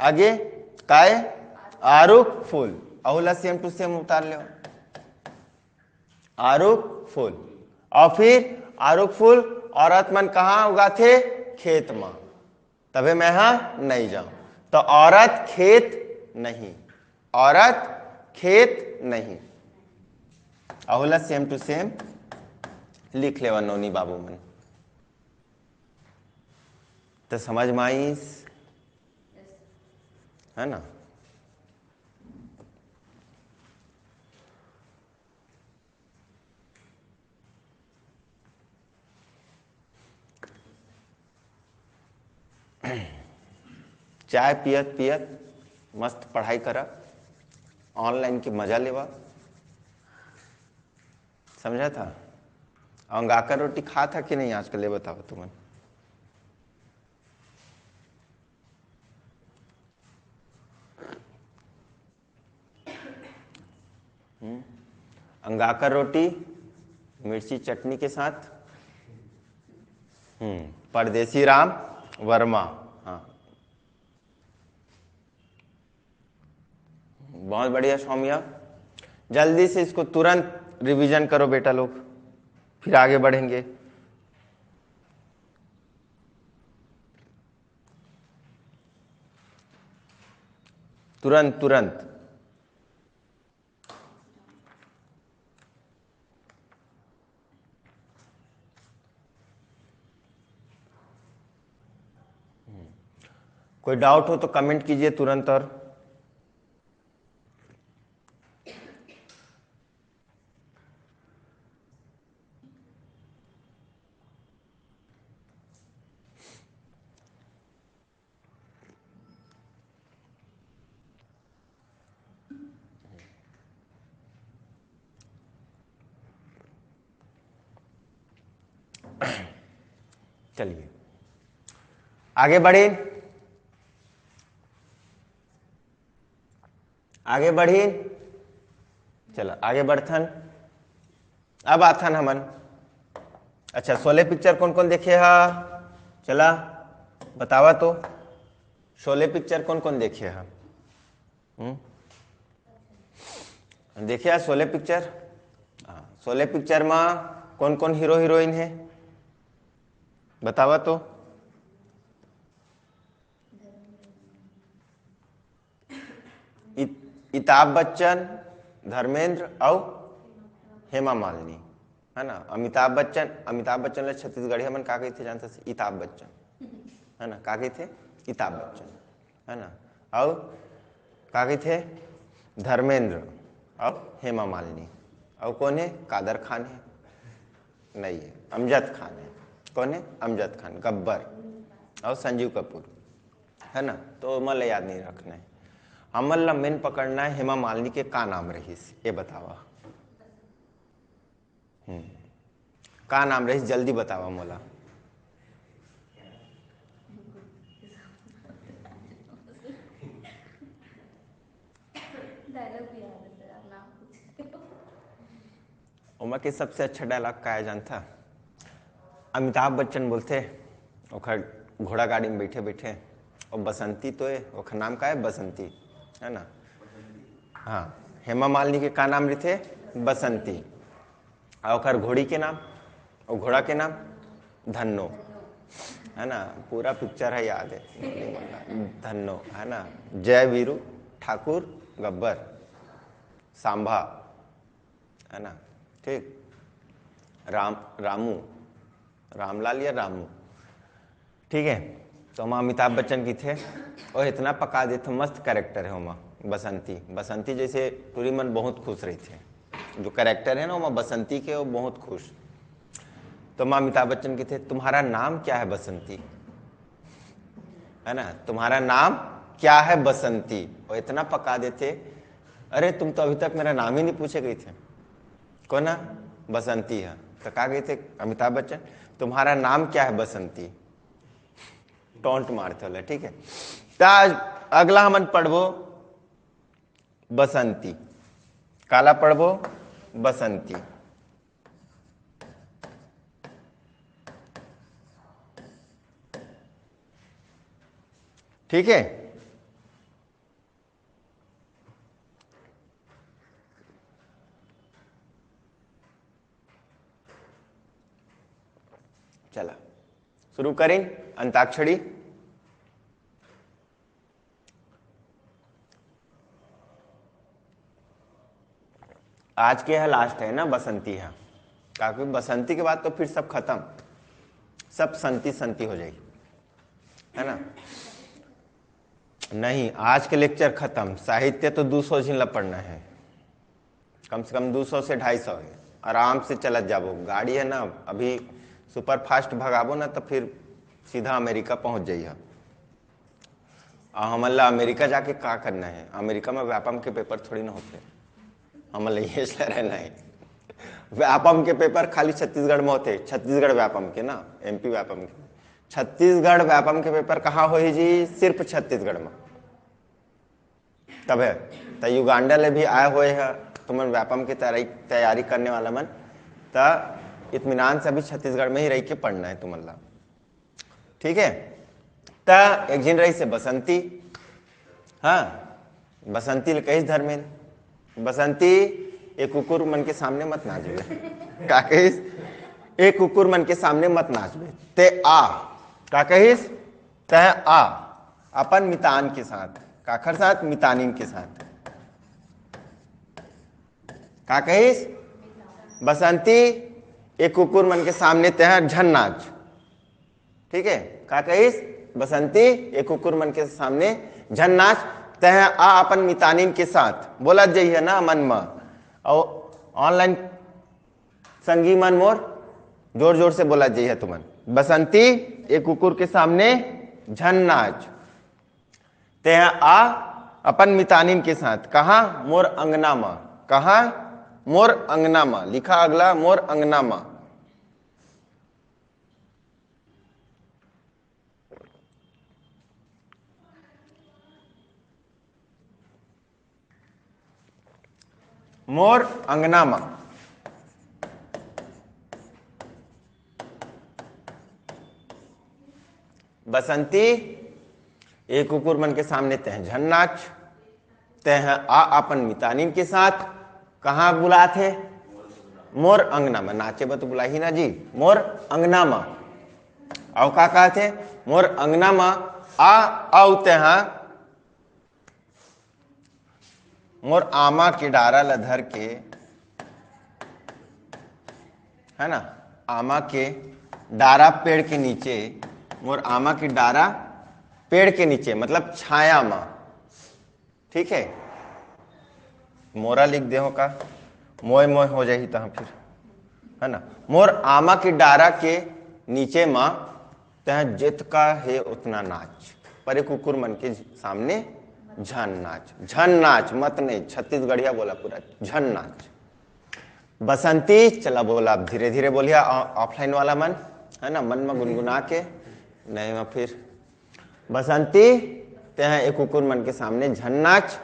आगे? काय आरुख फूल। अहुला सेम टू सेम उतार लो, आरुख फूल। और फिर आरुख फूल औरत मन कहाँ उगाथे? खेत में। तबे मैं यहां नहीं जाऊं। तो औरत खेत नहीं, औरत खेत नहीं। अहुला सेम टू सेम लिख लेवा नोनी बाबू मन। तो समझ में आईस, है ना? चाय पियत पियत मस्त पढ़ाई करा, ऑनलाइन की मजा लेवा। समझा था? अंगाकर रोटी खा था कि नहीं आजकल, ये बताओ तुमन। अंगाकर रोटी मिर्ची चटनी के साथ। परदेसी राम वर्मा। हाँ बहुत बढ़िया सौम्या। जल्दी से इसको तुरंत रिवीजन करो बेटा लोग, फिर आगे बढ़ेंगे। तुरंत तुरंत। कोई डाउट हो तो कमेंट कीजिए तुरंत। और चलिए आगे बढ़े, आगे बढ़ी। चलो आगे बढ़थन। अब आथन हमन। अच्छा, शोले पिक्चर कौन कौन देखे हा? चला बतावा तो, शोले पिक्चर कौन कौन देखे हा? देखे हा शोले पिक्चर? शोले पिक्चर में कौन कौन हीरो हीरोइन है बतावा तो। अमिताभ बच्चन, धर्मेंद्र और हेमा मालिनी, है ना? अमिताभ बच्चन ले छत्तीसगढ़िया मन का कहते जानते? इताभ बच्चन, है ना? का कहते? इताभ बच्चन, है ना? और का कहते? धर्मेंद्र और हेमा मालिनी। और कौन है? कादर खान है? नहीं है, अमजद खान है। कौन है? अमजद खान। गब्बर और संजीव कपूर। है ना, तो मल याद नहीं रखना है। हमल ला मेन पकड़ना है, हेमा मालिनी के का नाम रहीस ये बतावा। का नाम रहीस जल्दी बतावा मोला। उमा के सबसे अच्छा डायलॉग का जानता, अमिताभ बच्चन बोलते ओखर घोड़ा गाड़ी में बैठे बैठे, और बसंती तो है ओखर नाम का है बसंती, है ना। हाँ, हेमा मालिनी के का नाम रहते बसंती, और ओखर घोड़ी के नाम और घोड़ा के नाम धन्नो, है ना। पूरा पिक्चर है याद है, धन्नो, है ना। जय वीरू ठाकुर गब्बर सांभा, है ना, ठीक। रामू, रामलाल या रामू, ठीक है। तो हम अमिताभ बच्चन की थे और इतना पका दे थे, मस्त कैरेक्टर है वहाँ बसंती। बसंती जैसे पूरी मन बहुत खुश रही थे, जो कैरेक्टर है ना वहाँ बसंती के, वो बहुत खुश। तो हम अमिताभ बच्चन की थे, तुम्हारा नाम क्या है बसंती, है ना, तुम्हारा नाम क्या है बसंती। और इतना पका देते, अरे तुम तो अभी तक मेरा नाम ही नहीं पूछे गए थे, कौन ना बसंती है। तो कहा गए थे अमिताभ बच्चन तुम्हारा नाम क्या है बसंती, टोंट मारते हो, ठीक है। तो अगला हमन पढ़बो बसंती, काला पढ़बो बसंती, ठीक है। चला शुरू करें अंताक्षरी। आज के है लास्ट है ना, बसंती है, क्योंकि बसंती के बाद तो फिर सब खत्म, सब संती संती हो जाएगी, है ना। नहीं, आज के लेक्चर खत्म। साहित्य तो 200 झिल्ला पढ़ना है, कम से कम 200 से 250 है। आराम से चलत जाबो, गाड़ी है ना, अभी सुपर फास्ट भगाबो ना तो फिर सीधा अमेरिका पहुंच जाइए। हमला अमेरिका जाके का करना है, अमेरिका में व्यापम के पेपर थोड़ी ना होते, हमला ये रहना है। व्यापम के पेपर खाली छत्तीसगढ़ में होते, छत्तीसगढ़ व्यापम के ना, एमपी व्यापम के। छत्तीसगढ़ व्यापम के पेपर कहाँ हो जी, सिर्फ छत्तीसगढ़ में। तब है तो युगांडा ले भी आए हुए है तुमन व्यापम की तैयारी करने वाला मन, तो इत्मीनान से अभी छत्तीसगढ़ में ही रह के पढ़ना है तुमन ला, ठीक है। तो एक जिन रही से बसंती, हाँ बसंती कहीस धर्मेन, बसंती एक कुकुर मन के सामने मत नाचबे, का कहीस एक कुकुर मन के सामने मत नाचबे, ते आ, का कहीस तय आ अपन मितान के साथ, काखर साथ मितानिन के साथ, का कहीस बसंती एक कुकुर मन के सामने तय झन नाच, ठीक है। का कहीस बसंती एक कुकुर मन के सामने झन नाच, तय आ अपन मितानिन के साथ, बोला जाइए ना मन में। और ऑनलाइन संगी मन मोर जोर जोर से बोला जाइए तुमन, बसंती एक कुकुर के सामने झन नाच, ते आ अपन मितानिन के साथ, कहा मोर अंगना में, कहा मोर अंगना में, लिखा अगला मोर अंगना में। मोर अंगना में, बसंती एक कुकुर मन के सामने तह झन नाच, तह आ अपन मितानिन के साथ, कहाँ बुला थे मोर अंगना में, नाचे बा तो बुला ही ना जी, मोर अंगना में। और का कहा थे मोर अंगना में आओ तहा मोर आमा के डारा लधर के, है ना, आमा के डारा पेड़ के नीचे, मोर आमा की डारा पेड़ के नीचे मतलब छाया में, ठीक है। मोरा लिख दे हो का, मोय मोय हो जाही तहाँ फिर, है ना। मोर आमा की डारा के नीचे माँ तह जित का है उतना नाच, पर एक कुकुर मन के सामने झन नाच। झन नाच मत नहीं, छत्तीसगढ़िया बोला पूरा, झन नाच। बसंती, चला बोला, अब धीरे धीरे बोलिया, ऑफलाइन वाला मन है ना, मन में गुनगुना के नहीं में फिर बसंती तेह एक कुकुर मन के सामने झन नाच,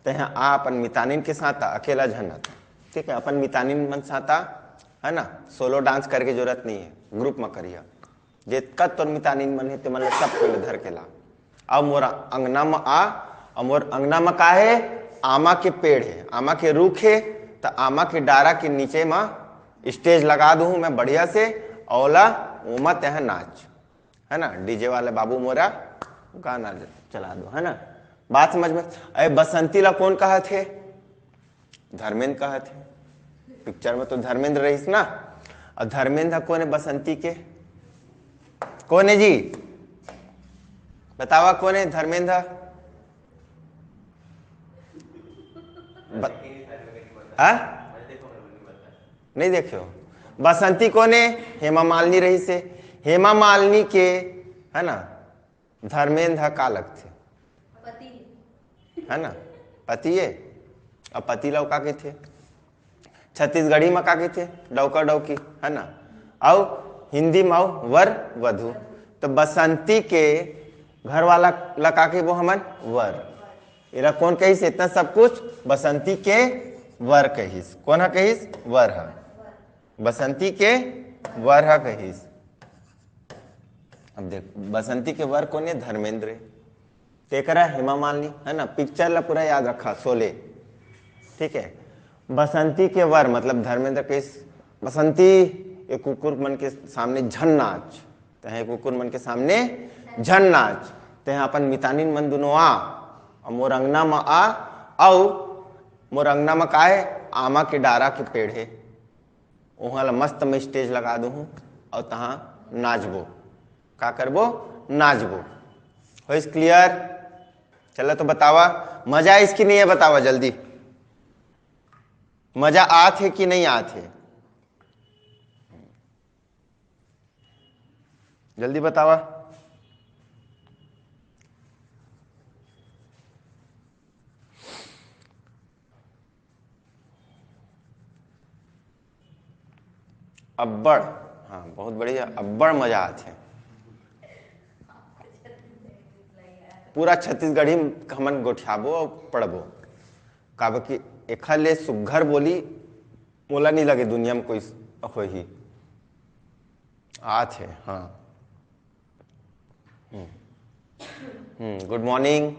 तेह आ अपन मितानिन के साथ अकेला झन नाच। ठीक है, अपन मितानिन मन साथ है ना, सोलो डांस करके जरूरत नहीं है, ग्रुप में करिए। जितना तोर मितानिन मन है ते मन सब पेड़ धर के ला। अब मोर अंगना में आ, और मोर अंगना में का है, आमा के पेड़ है, आमा के रूख है, तो आमा के डारा के नीचे में स्टेज लगा दूं मैं बढ़िया से, औला उमा तेह नाच, है ना, डीजे वाले बाबू मोरा गाना चला दो, है ना, बात समझ में। अरे बसंती ला कौन कहा थे, धर्मेंद्र कहा थे, पिक्चर में तो धर्मेंद्र रहीस ना। और धर्मेंद्र कौन है बसंती के, कौन है जी, बतावा कौन है धर्मेंद्र? नहीं देखो, बसंती कौन है, हेमा मालिनी रही से, हेमा मालिनी के है ना धर्मेंद्र का लगते है ना, पति है। अब पति लौका के थे, छत्तीसगढ़ी में का के थे, डौका डौकी, है ना। और हिंदी में वर वधु। तो बसंती के घर वाला लगा के वो हमन वर, इरा कौन कहिस, इतना सब कुछ बसंती के वर कहिस। कौन है कहिस, वर है, बसंती के वर है कहिस। अब देख बसंती के वर कौन है, धर्मेंद्र। तेकरा हेमा मालिनी, है ना, पिक्चर ला पूरा याद रखा, शोले। ठीक है, बसंती के वर मतलब धर्मेंद्र के। बसंती एक कुकुर मन के सामने झन नाच, तह कुकुर मन के सामने झन नाच, तह अपन मितानिन मन दोनों आ, और मोर अंगना में आ, और मोर अंगना में का है, आमा के डारा के पेड़ है, वहाँ ला मस्त में स्टेज लगा दूँ, और तहाँ नाचबो, का करबो, नाचबो। हो इस क्लियर? चलो तो बतावा, मजा इसकी नहीं है, बतावा जल्दी, मजा आत है कि नहीं आत है, जल्दी बतावा। अब्बड़, हाँ बहुत बढ़िया, अब्बड़ मजा आते हैं। पूरा छत्तीसगढ़ी हमन गोठियाबो और पढ़बो, काबर कि एखर ले सुघर बोली मोला नहीं लगे दुनिया में कोई हो ही आत है। हाँ, गुड मॉर्निंग,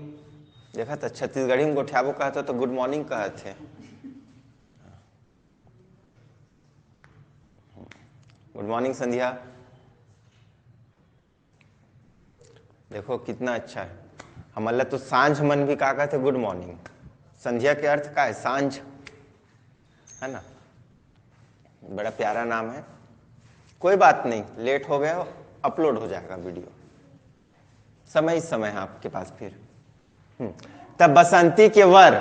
देखा था छत्तीसगढ़ी में गोठियाबो कहते तो गुड मॉर्निंग कहते। गुड मॉर्निंग संध्या, देखो कितना अच्छा है। हमारे तो सांझ मन भी का कहते गुड मॉर्निंग, संध्या के अर्थ का है सांझ, है ना, बड़ा प्यारा नाम है। कोई बात नहीं, लेट हो गया, अपलोड हो जाएगा वीडियो, समय ही समय है आपके पास फिर। तब बसंती के वर,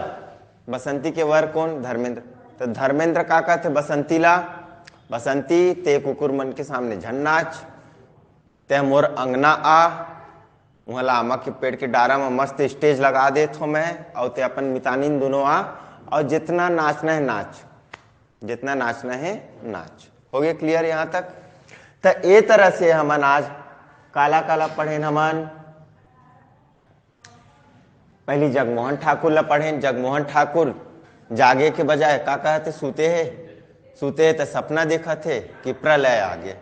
बसंती के वर कौन, धर्मेंद्र। तो धर्मेंद्र का कहते बसंती ला, बसंती ते कुकुर मन के सामने झन नाच, ते मोर अंगना आ, वहाँ आमा के पेड़ के डारा में मस्त स्टेज लगा दे थो मैं, और ते अपन मितानिन दोनों आ, और जितना नाचना है नाच, जितना नाचना है नाच। हो गया क्लियर यहाँ तक? तो ए तरह से हमन आज काला काला पढ़े, हमन पहली जगमोहन ठाकुर ला पढ़े। जगमोहन ठाकुर जागे के बजाय का कहते, सूते है, सूते है तो सपना देखा थे कि प्रलय आ गया।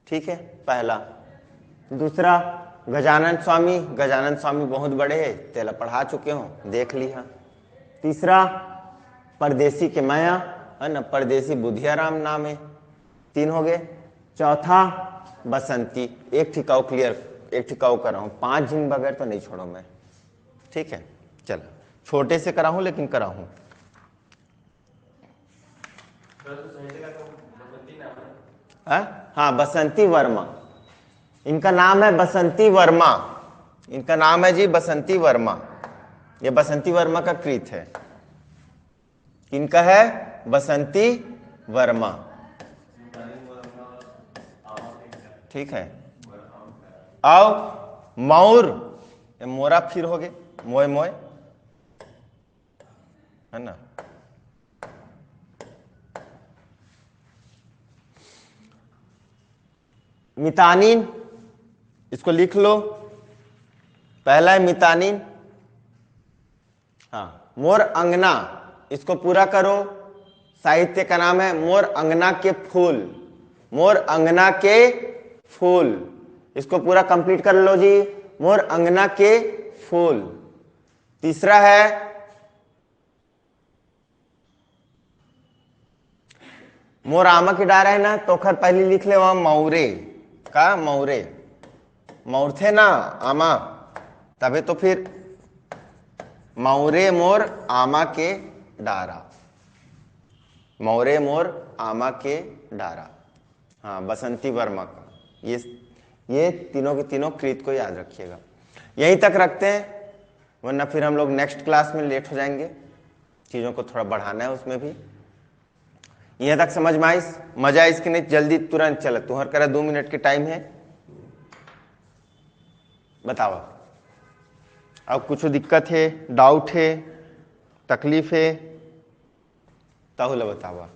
ठीक है, पहला। दूसरा गजानन स्वामी, गजानन स्वामी बहुत बड़े है, तेला पढ़ा चुके हो, देख लिया। तीसरा परदेसी के माया, है ना, परदेसी बुधियाराम नाम है, 3 हो गए। चौथा बसंती, एक ठिकाऊ क्लियर, एक ठिकाऊ कर रहा हूँ, 5 दिन बगैर तो नहीं छोड़ो मैं। ठीक है, चल छोटे से करा हूँ लेकिन करा हूँ। हाँ, बसंती वर्मा, इनका नाम है बसंती वर्मा, इनका नाम है जी बसंती वर्मा। ये बसंती वर्मा का कृत है, इनका है बसंती वर्मा। ठीक है, और मौर ये मोरा फिर हो गए, मोय मोय, है ना। मितानिन, इसको लिख लो, पहला है मितानिन। हाँ, मोर अंगना, इसको पूरा करो, साहित्य का नाम है मोर अंगना के फूल, मोर अंगना के फूल, इसको पूरा कंप्लीट कर लो जी, मोर अंगना के फूल। तीसरा है मोर आमा की डारा है ना, तो खर पहले लिख ले वहां मौरे का, मौरे, मौर थे ना आमा, तभी तो फिर मौरे मोर आमा के डारा, मौरे मोर आमा के डारा। हाँ, बसंती वर्मा का, ये तीनों के तीनों कृत को याद रखिएगा। यहीं तक रखते हैं, वरना फिर हम लोग नेक्स्ट क्लास में लेट हो जाएंगे, चीज़ों को थोड़ा बढ़ाना है उसमें भी। यहाँ तक समझ में आई, मजा आई इसकी? नहीं, जल्दी तुरंत चल, तुहर करा 2 मिनट के टाइम है, बताओ। अब कुछ दिक्कत है, डाउट है, तकलीफ है, ताहुला बताओ।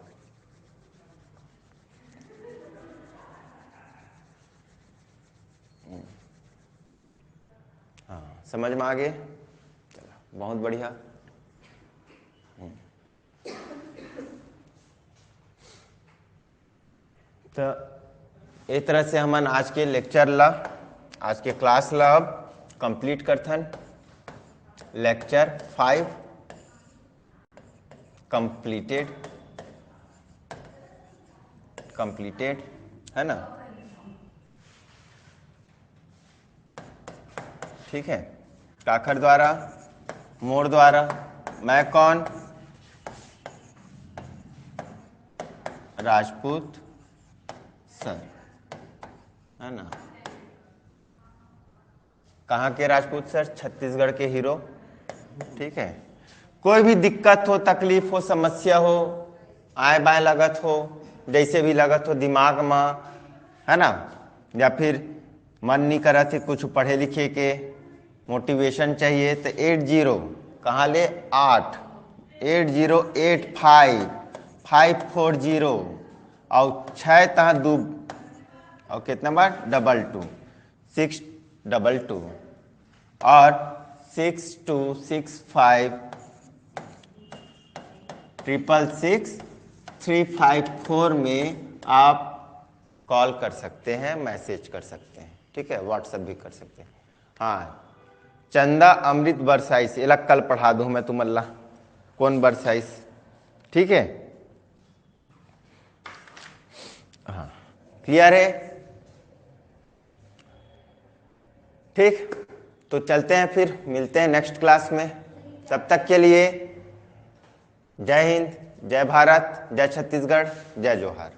हाँ, समझ में आ गए? चलो, बहुत बढ़िया। तो एक तरह से हमन आज के लेक्चर ला, आज के क्लास ला अब कंप्लीट करथन। लेक्चर 5 कंप्लीटेड है ना, ठीक है। काखर द्वारा, मोर द्वारा, मैं कौन, राजपूत सर, है ना। कहाँ के राजपूत सर? छत्तीसगढ़ के हीरो, ठीक है। कोई भी दिक्कत हो, तकलीफ हो, समस्या हो, आए बाएं लगत हो, जैसे भी लगत हो दिमाग में, है ना, या फिर मन नहीं करा थे कुछ पढ़े लिखे के, मोटिवेशन चाहिए, तो 80 कहाँ ले 8 8085 540 और 6 तहाँ 2 और कितना बार 22 622 और 6265 666 में आप कॉल कर सकते हैं, मैसेज कर सकते हैं, ठीक है, व्हाट्सएप भी कर सकते हैं। हाँ, चंदा अमृत बरसाइस, ये कल पढ़ा दूँ मैं तुम अल्लाह, कौन बरसाइस, ठीक है। हाँ, क्लियर है? ठीक, तो चलते हैं, फिर मिलते हैं नेक्स्ट क्लास में। तब तक के लिए जय हिंद, जय भारत, जय छत्तीसगढ़, जय जोहार।